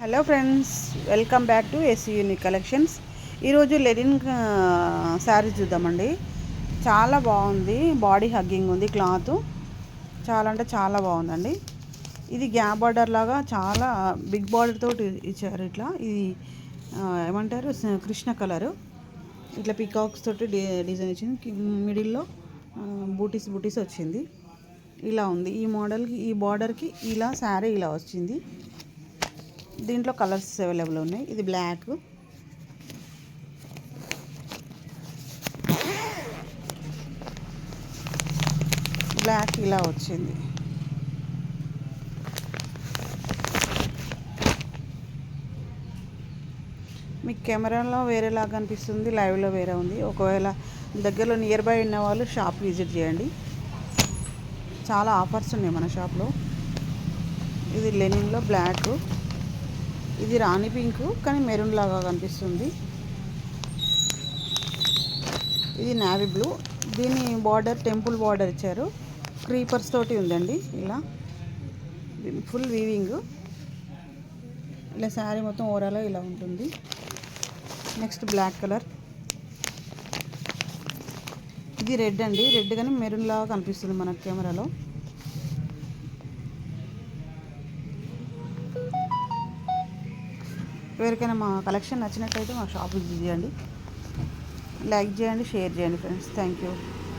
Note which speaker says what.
Speaker 1: Hello friends, welcome back to S unique collections. ఈరోజు linen saris చూద్దామండి. చాలా బాగుంది, బాడీ హగ్గింగ్ ఉంది, క్లాత్ చాలా అంటే చాలా బాగుందండి. ఇది గ్యాప్ బార్డర్ లాగా చాలా బిగ్ బార్డర్ తోటి ఇచ్చారు. ఇట్లా ఇది ఏమంటారు, కృష్ణ కలరు. ఇట్లా పికాక్స్ తోటి డిజైన్ ఇచ్చింది. మిడిల్లో బూటీస్ వచ్చింది. ఇలా ఉంది ఈ మోడల్కి, ఈ బార్డర్కి ఇలా శారీ ఇలా వచ్చింది. దీంట్లో కలర్స్ అవైలబుల్ ఉన్నాయి. ఇది బ్లాక్, ఇలా వచ్చింది. మీకు కెమెరాలో వేరేలాగా అనిపిస్తుంది, లైవ్లో వేరే ఉంది. ఒకవేళ దగ్గరలో నియర్ బై ఉన్న వాళ్ళు షాప్ విజిట్ చేయండి. చాలా ఆఫర్స్ ఉన్నాయి మన షాప్లో. ఇది లెనిన్లో బ్లాక్, ఇది రాణి పింక్ కానీ మెరూన్ లాగా కనిపిస్తుంది. ఇది నావీ బ్లూ. దీని బార్డర్ టెంపుల్ బార్డర్ ఇచ్చారు, క్రీపర్స్ తోటి ఉందండి. ఇలా ఫుల్ వీవింగ్. ఇలా శారీ మొత్తం ఓవరాల్గా ఇలా ఉంటుంది. Next black colour. ఇది రెడ్ అండి, రెడ్ కానీ మెరూన్ లాగా కనిపిస్తుంది మన కెమెరాలో. ఎవరికైనా మా కలెక్షన్ నచ్చినట్లయితే మా షాప్ విజిట్ చేయండి. లైక్ చేయండి, షేర్ చేయండి ఫ్రెండ్స్. Thank you.